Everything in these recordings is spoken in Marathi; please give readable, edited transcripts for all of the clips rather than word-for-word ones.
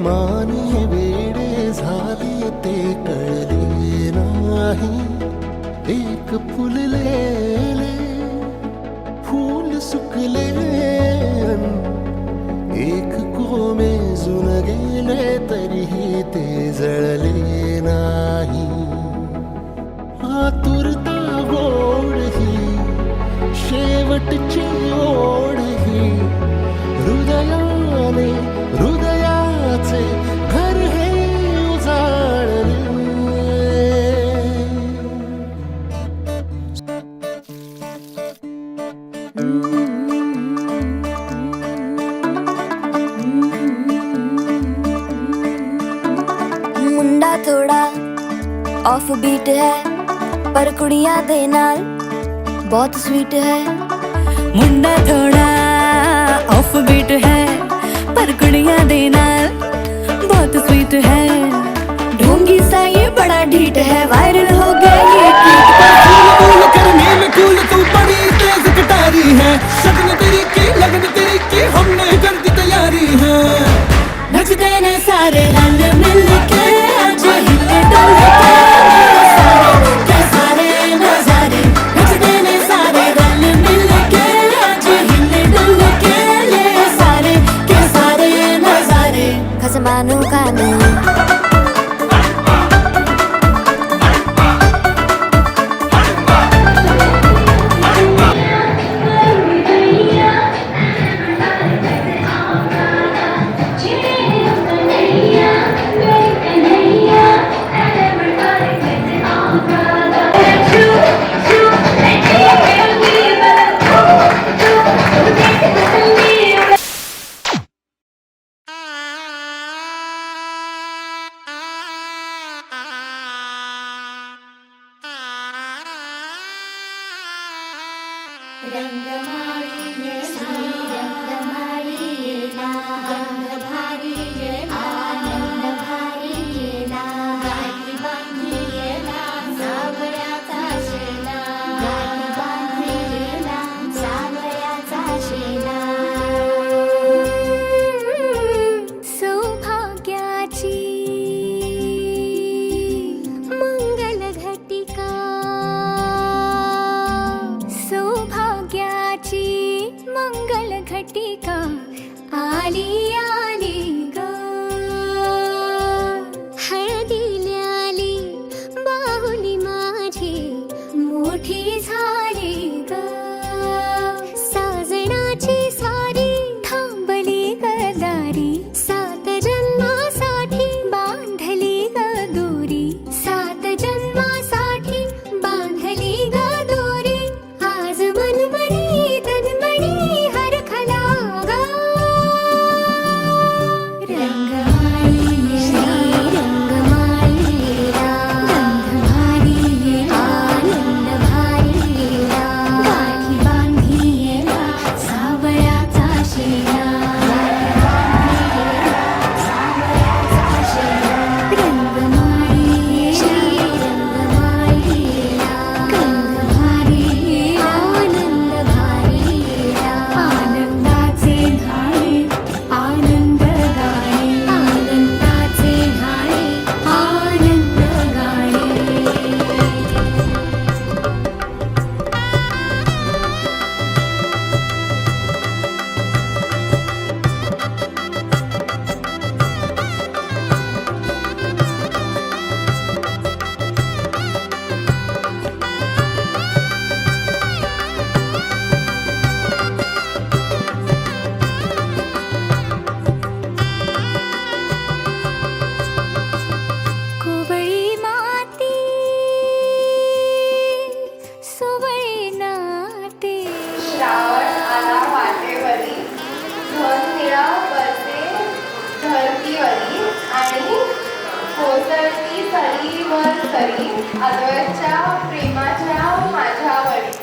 मानी हे वेडे झाले ते कळले नाही. एक फुललेले फूल सुकले, एक कोमेजून गेले तरीही ते जळले नाही. आतुरता गोड ही शेवटची ओढ ही, हृदयाने हृदयाचे घर हे उजाळले. मुंडा थोड़ा ऑफ बीट है पर कुड़ियां दे नाल बहुत स्वीट है. मुंडा थोड़ा ऑफ बीट है पर कुड़ियां दे नाल बहुत स्वीट है. ढोंगी सा ये बड़ा ढीठ है, वायरल हो गया ये कूल करने में कूल तू बड़ी तेज कटारी है. शगन तेरी की लगन तेरी की हमने कर दी तैयारी है. नचते ने सारे रंग मिल के आज हिले डुल के सारे नजारे. नचते ने सारे रंग मिल के आज हिले डुल के सारे के सारे नजारे. खसमानों का नहीं आदरच्या प्रेमाच्या माझ्यावरी.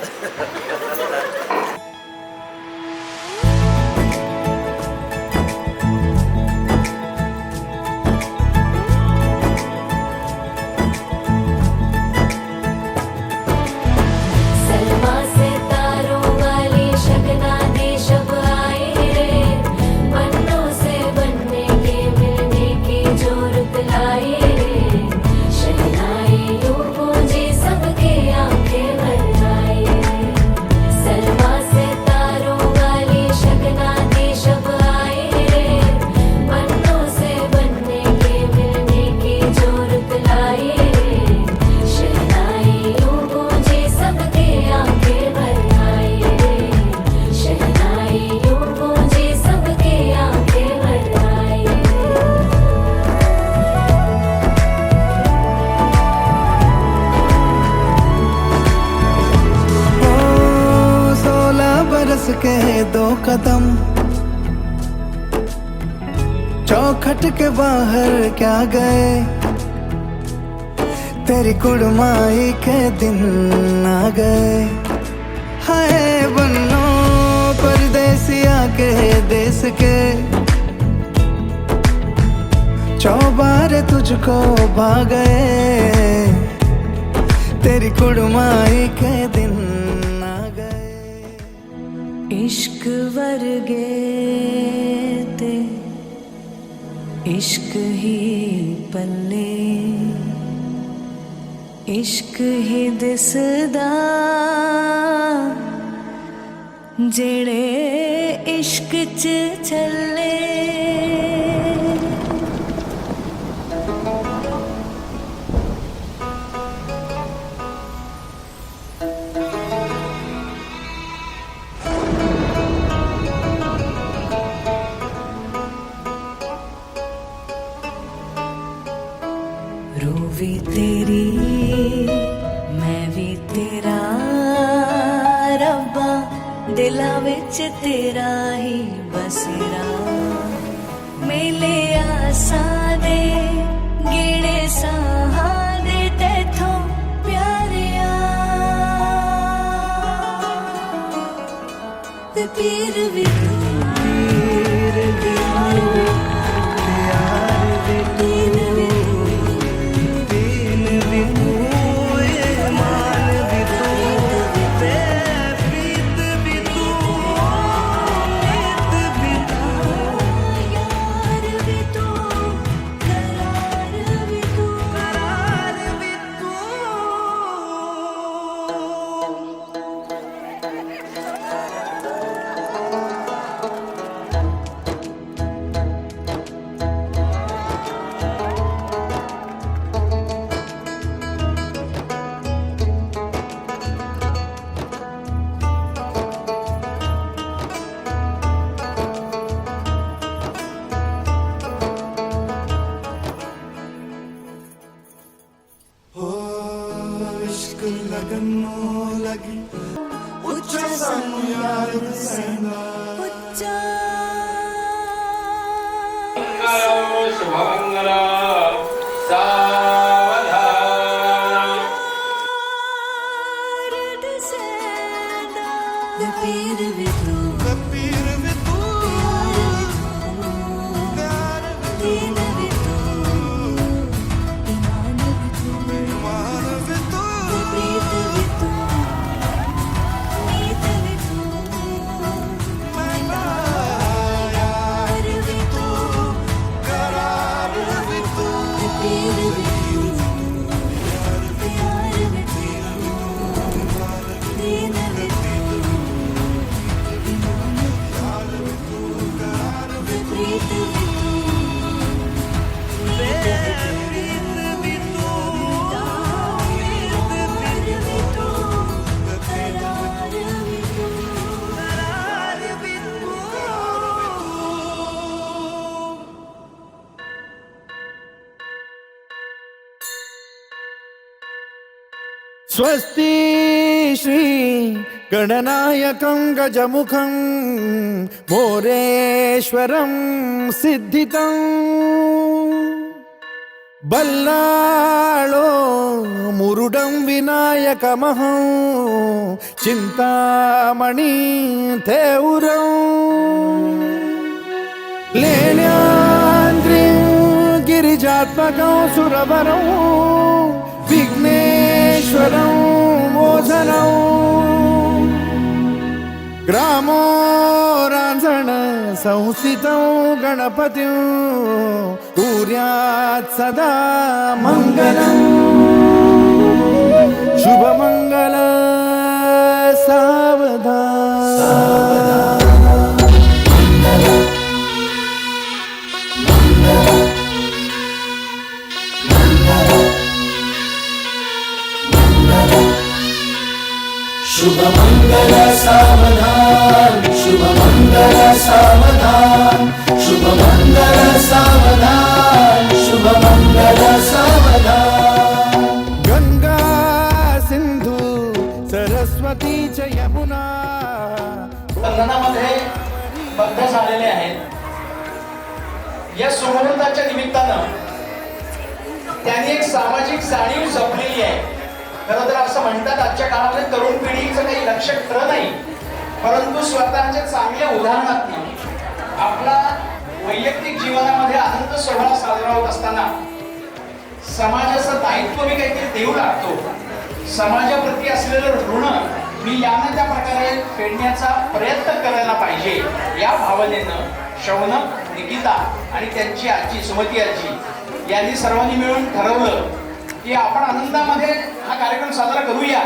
बनने के मिलने कदम चौखट के बाहर क्या गए, तेरी कुड़माई के दिन आ गए। हाय बन्नो परदेसिया के देश के, चौबारे तुझको भा गए, तेरी कुड़माई के दिन आ गए। इश्क वर्गे ते इश्क ही पल्ले, इश्क ही दिसदा जेड़े इश्क च चले। रूह भी तेरी मैं भी तेरा, रब्बा दिला विच तेरा ही बसेरा। मेले आसां दे गेड़े साहां दे तैथों प्यारिया, ते पीर भी तू, पीर भी तू, प्यार भी तीन भी लगन लगी उच्चा सानू यार सैना। शुभमंगला सावधान। पीर भी तू, पीर भी तू, प्यार भी दीन भी तू, ईमान भी तू, मान भी तू, प्रीत भी तू, नीत भी तू, यार भी तू, करार भी तू, पीर भी तू, प्यार भी तू, दीन भी तू, ईमान भी तू, प्रीत भी तू, नीत भी तू, स्वस्ति श्री गणनायकं गजमुखं मोरेश्वरं सिद्धितं, बल्लाळो मुरुडं विनायकमहं चिन्तामणि थेउरं, लेण्याद्रिं गिरिजात्मकं सुरवरं विघ्नेश्वरं मोचनं, ग्रामो रांझण संस्थितं गणपतिं कुर्यात् सदा मङ्गलम्। शुभमङ्गल सावधान। शुभमंगल सावधान, शुभमंगल सावधान, शुभमंगल सावधान, शुभमंगल सावधान। गंगा सिंधू सरस्वती च यमुना लग्नामध्ये बद्ध झालेले आहेत. या सुमुहूर्ताच्या निमित्तानं त्यांनी एक सामाजिक जाणीव जपलेली आहे. खरं तर असं म्हणतात आजच्या काळामध्ये तरुण पिढीचं काही लक्ष खरं नाही, परंतु स्वतःच्या चांगल्या उदाहरणातून आपला वैयक्तिक जीवनामध्ये आनंद सोहळा साजरा होत असताना समाजाचं दायित्व मी काहीतरी देऊ लागतो. समाजाप्रती असलेलं ऋण मी यानं त्या प्रकारे फेडण्याचा प्रयत्न करायला पाहिजे या भावनेनं शौनक, निकिता आणि त्यांची आजी सुमती आजी यांनी सर्वांनी मिळून ठरवलं की आपण आनंदामध्ये हा कार्यक्रम साजरा करूया.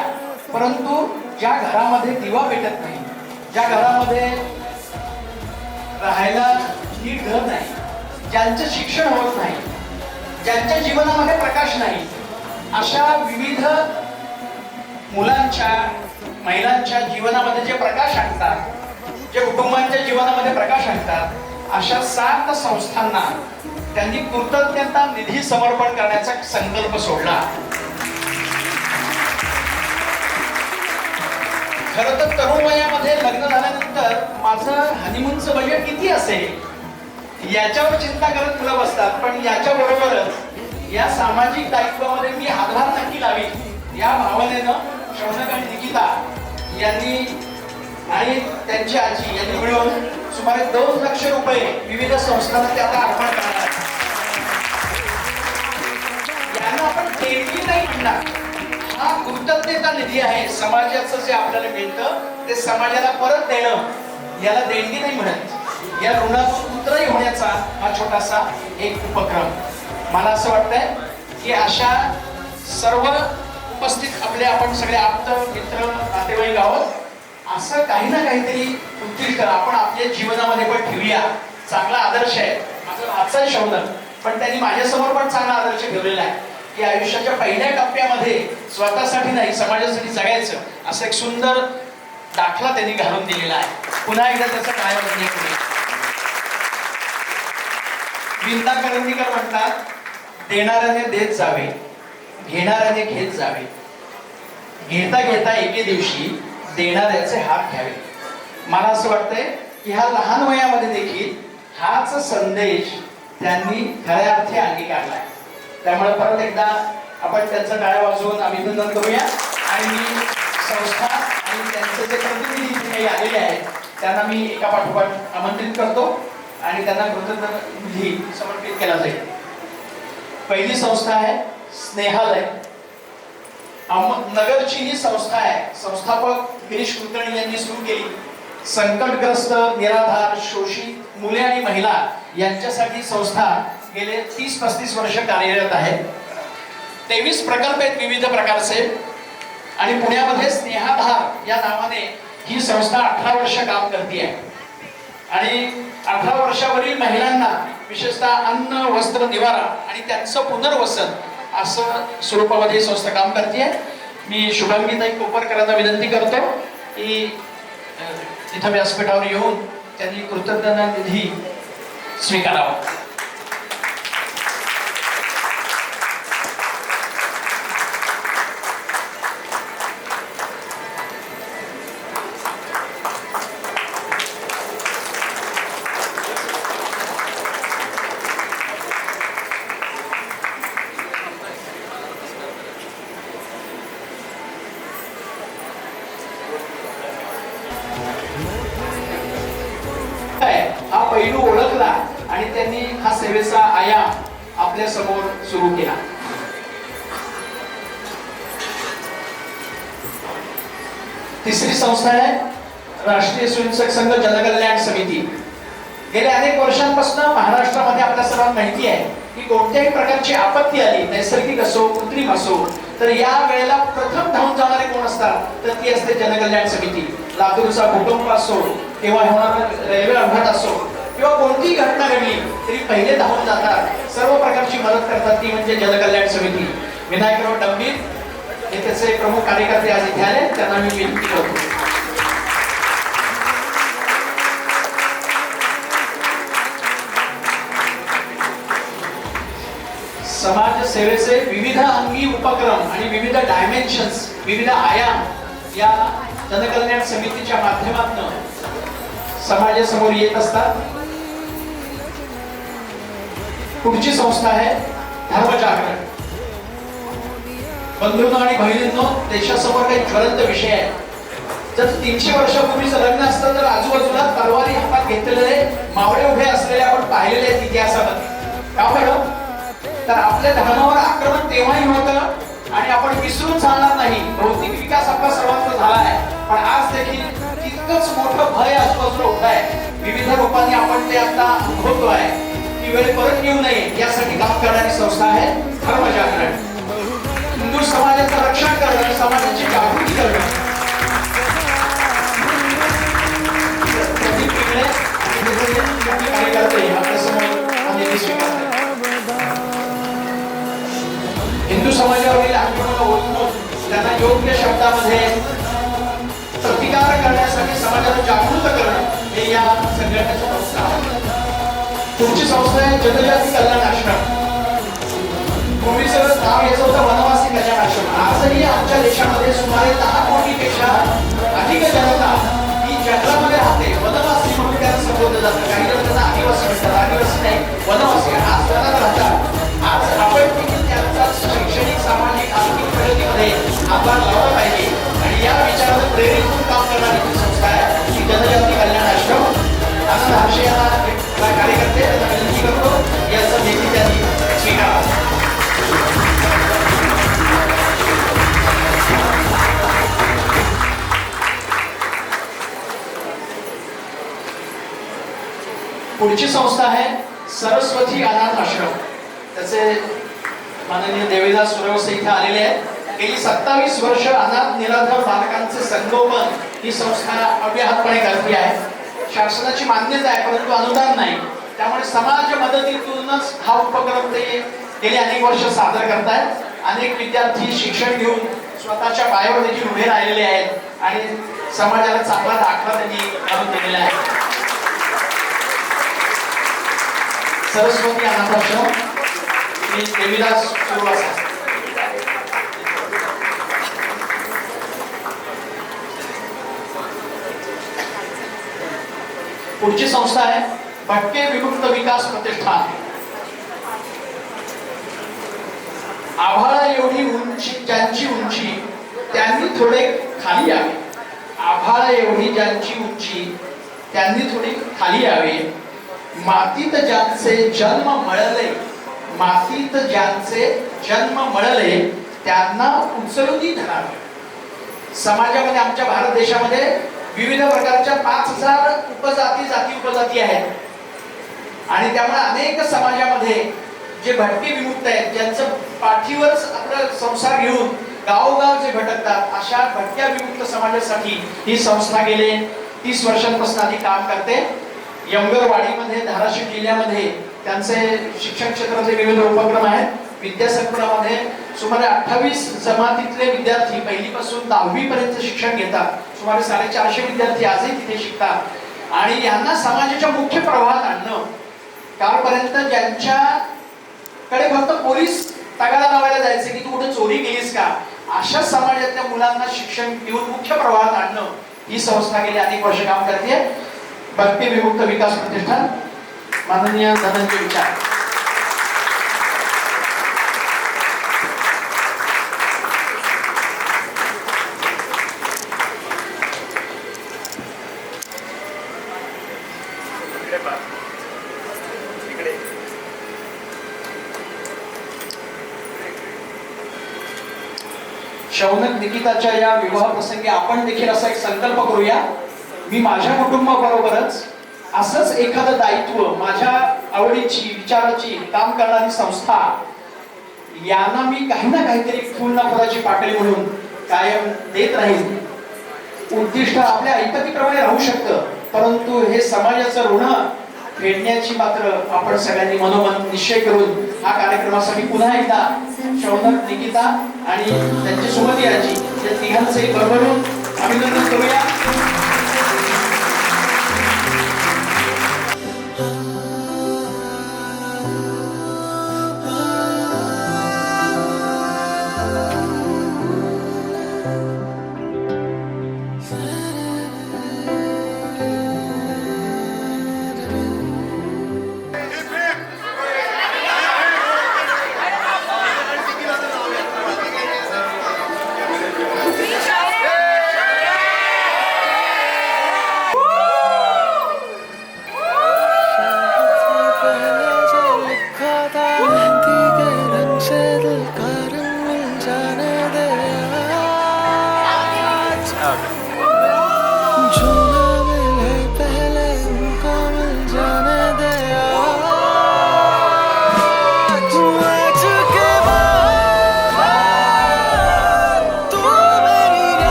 परंतु ज्या घरामध्ये दिवा पेटत नाही, ज्या घरामध्ये राहायला नीट घर नाही, ज्यांचं शिक्षण होत नाही, ज्यांच्या जीवनामध्ये प्रकाश नाही, अशा विविध मुलांच्या, महिलांच्या जीवनामध्ये जे प्रकाश आणतात, जे कुटुंबांच्या जीवनामध्ये प्रकाश आणतात, अशा 7 संस्थांना त्यांनी कृतज्ञता निधी समर्पण करण्याचा संकल्प सोडला. खरं तर तरुण वयामध्ये लग्न झाल्यानंतर माझं हनीमूनचं बजेट किती असेल याच्यावर चिंता करत मुलं बसतात. पण याच्या बरोबरच या सामाजिक दायित्वामध्ये मी हातभार नक्की लावी या भावनेनं शौनक आणि निकिता यांनी आणि त्यांची आजी यांनी मिळून सुमारे 2 लाख रुपये विविध संस्थांना ते आता अर्पण करणार. यांना आपण देणगी नाही म्हणणार, हा कृतज्ञता निधी आहे. समाजाचं जे आपल्याला मिळतं ते समाजाला परत देणं याला देणगी नाही म्हणत. या ऋणातून उतराई होण्याचा हा छोटासा एक उपक्रम. मला असं वाटतंय की अशा सर्व उपस्थित आपले आपण सगळे आप्त मित्र नातेवाईक आहोत, असं काही ना काहीतरी उद्दिष्ट आपण आपल्या जीवनामध्ये पण ठेवूया. चांगला आदर्श आहे माझा भाचा शौनक, पण त्यांनी माझ्यासमोर पण चांगला आदर्श ठेवलेला आहे की आयुष्याच्या पहिल्या टप्प्यामध्ये स्वतःसाठी नाही समाजासाठी जगायचं असं एक सुंदर दाखला त्यांनी घालून दिलेला आहे. पुन्हा एकदा त्याचं काय म्हणणे. विंदा करंदीकर म्हणतात, देणाऱ्याने देत जावे, घेणाऱ्याने घेत जावे, घेता घेता एके दिवशी देणाऱ्याचे हात घ्यावे. मला असं वाटतंय की ह्या लहान वयामध्ये देखील हाच संदेश त्यांनी खऱ्या अर्थी अंगीकारलाय. त्यामुळे परत एकदा आपण त्यांचं टाळ्या वाजवून अभिनंदन करूया. आणि मी संस्था आणि त्यांचे जे प्रतिनिधी काही आलेले आहेत त्यांना मी एका पाठोपाठ आमंत्रित करतो आणि त्यांना कृतज्ञता निधी समर्पित केला जाईल. पहिली संस्था आहे स्नेहालय. नगरची ही संस्था आहे, संस्थापक गिरीश कुलकर्णी यांनी सुरू केली. संकटग्रस्त, निराधार, शोषित मुले आणि महिला यांच्यासाठी संस्था गेले 30-35 वर्ष कार्यरत आहे. 23 प्रकल्प आहेत विविध प्रकारचे. आणि पुण्यामध्ये स्नेहाधार या नावाने ही संस्था 18 वर्ष काम करते आहे. आणि 18 वर्षावरील महिलांना विशेषतः अन्न, वस्त्र, निवारा आणि त्यांचं पुनर्वसन असं स्वरूपामध्ये संस्था काम करते. मी शुभांगीताई कोपरकरांना विनंती करतो की इथं व्यासपीठावर येऊन त्यांनी कृतज्ञता निधी स्वीकारावा. हा पैलू ओळखला आणि त्यांनी हा सेवेचा आयाम आपल्या समोर सुरू केला. तिसरी संस्था आहे राष्ट्रीय स्वयंसेवक संघ जनकल्याण समिती. गेल्या अनेक वर्षांपासून महाराष्ट्रामध्ये आपल्या सर्वांना माहिती आहे की कोणत्याही प्रकारची आपत्ती आली, नैसर्गिक असो कृत्रिम असो, तर या वेळेला प्रथम धावून जाणारे कोण असतात तर ती असते जनकल्याण समिती. लातूरचा भूकंप असो किंवा होणारा रेल्वे अपघात असो किंवा कोणतीही घटना घडली तरी पहिले धावून जातात, सर्व प्रकारची मदत करतात, ती म्हणजे जनकल्याण समिती. विनायकराव डंबीर हे त्याचे प्रमुख कार्यकर्ते आज इथे आले, त्यांना मी विनंती करतो. समाज सेवेचे विविध अंगी उपक्रम आणि विविध डायमेन्शन्स, विविध आयाम या जनकल्याण समितीच्या माध्यमातून समाजासमोर येत असतात. पुढची संस्था आहे धर्मजागरण. बंधूंनो आणि बहिणींनो, देशासमोर काही ज्वलंत विषय आहे. जर 300 वर्षापूर्वीचं लग्न असतं तर आजूबाजूला तलवारी हातात घेतलेले मावळे उभे असलेले आपण पाहिलेले आहेत इतिहासामध्ये. का बरं? तर आपल्या धर्मावर आक्रमण तेव्हाही होतं आणि आपण विसरून चालणार नाही. भौतिक विकास आपला सर्वांचा झाला आहे, पण आज देखील तितकंच मोठं भय आजूबाजूला उभं आहे. विविध रूपांनी आपण ते आता अनुभवतोय. ही वेळ परत येऊ नये यासाठी काम करणारी संस्था आहे धर्मजागरण. हिंदू समाजाचं रक्षण करणं, समाजाची जागृती करणं. हिंदू समाजावरील आक्रमण ओळखून त्यांना योग्य शब्दामध्ये प्रतिकार करण्यासाठी समाजाला जागृत करणं हे या संघटनेचं संस्था आहे. पुढची संस्था आहे जनजाती कल्याण आश्रम. पूर्वीचं नाव याचं होतं वनवासी कल्याण आश्रम. आजही आमच्या देशामध्ये सुमारे 10 कोटीपेक्षा अधिक जनता ही जंगलामध्ये राहते. वनवासी म्हणून त्यांना संबोधलं जातं. काही जण त्यांना आदिवासी म्हणतात. आदिवासी नाही, वनवासी. आज जनात राहतात. आज आपण देखील त्यांचा शैक्षणिक, सामाजिक, आर्थिक प्रगतीमध्ये हातभार लावला पाहिजे आणि या विचाराला प्रेरित होऊन काम करणारी ही संस्था आहे ही जनजाती कल्याण आश्रम. आनंद हर्षे यांना कार्यकर्ते त्यांना विनंती करतो याचं देखील त्यांनी स्वीकारा. पुढची संस्था आहे सरस्वती अनाथ आश्रम. त्याचे माननीय देवीदास सुरवसे इथे आलेले आहेत. गेली 27 वर्ष अनाथ निराधार बालकांचे संगोपन ही संस्था अव्याहतपणे करते आहे. शासनाची मान्यता आहे परंतु अनुदान नाही. त्यामुळे समाज मदतीतूनच हा उपक्रम ते गेली अनेक वर्ष सादर करतायत. अनेक विद्यार्थी शिक्षण घेऊन स्वतःच्या पायावर देखील उभे राहिलेले आहेत आणि समाजाला चांगला दाखला त्यांनी आणून दिलेला आहे. सरस्वती अनाथ आश्रम श्री देवीदास सुरवसे. पुढची संस्था आहे भटके विमुक्त विकास प्रतिष्ठान. आभाळा एवढी उंची ज्यांची उंची त्यांनी थोडे खाली यावे. आभाळा एवढी ज्यांची उंची त्यांनी थोडी खाली यावे. मातीत ज्यांचे जन्म मळले, मातीत ज्यांचे जन्म मळले त्यांना उचलून धरावे. समाजामध्ये, आमच्या भारत देशामध्ये विविध प्रकारच्या 5000 जाती उपजाती आहेत आणि त्यामुळे अनेक समाजामध्ये जे भटके विमुक्त आहेत, ज्यांचं पाठीवरच आपला संसार घेऊन गावोगाव जे भटकतात, अशा भटक्या विमुक्त समाजासाठी ही संस्था गेले 30 वर्षांपासून आधी काम करते. यमगरवाडीमध्ये, धाराशिव जिल्ह्यामध्ये त्यांचे शिक्षण क्षेत्राचे विविध उपक्रम आहेत. विद्यासंकुलामध्ये सुमारे 28 जमातीतले विद्यार्थी पहिलीपासून 10वी पर्यंत शिक्षण घेतात. सुमारे 450 विद्यार्थी आजही तिथे शिकतात आणि यांना समाजाच्या मुख्य प्रवाहात आणणं. कालपर्यंत ज्यांच्याकडे फक्त पोलीस तगादा लावायला जायचे की तू कुठे चोरी केलीस का, अशा समाजातल्या मुलांना शिक्षण देऊन मुख्य प्रवाहात आणणं ही संस्था गेली अनेक वर्ष काम करते. भटके विमुक्त विकास प्रतिष्ठान माननीय धनंजय विचार. शौनक निकिताच्या या विवाह प्रसंगी आपण देखील असा एक संकल्प करूया. मी माझ्या कुटुंबाबरोबरच असंच एखादं दायित्व, माझ्या आवडीची, विचाराची काम करणारी संस्था, यांना मी काही ना काहीतरी फुल ना फुलाची पाकळी म्हणून कायम देत राहील. उद्दिष्ट आपल्या ऐपतीप्रमाणे राहू शकतं, परंतु हे समाजाचं ऋण फेडण्याची मात्र आपण सगळ्यांनी मनोमन निश्चय करून हा कार्यक्रमासाठी पुन्हा एकदा शौनक, निकिता आणि त्यांची सुमती आजी या तिघांचे भरभरून अभिनंदन करूया.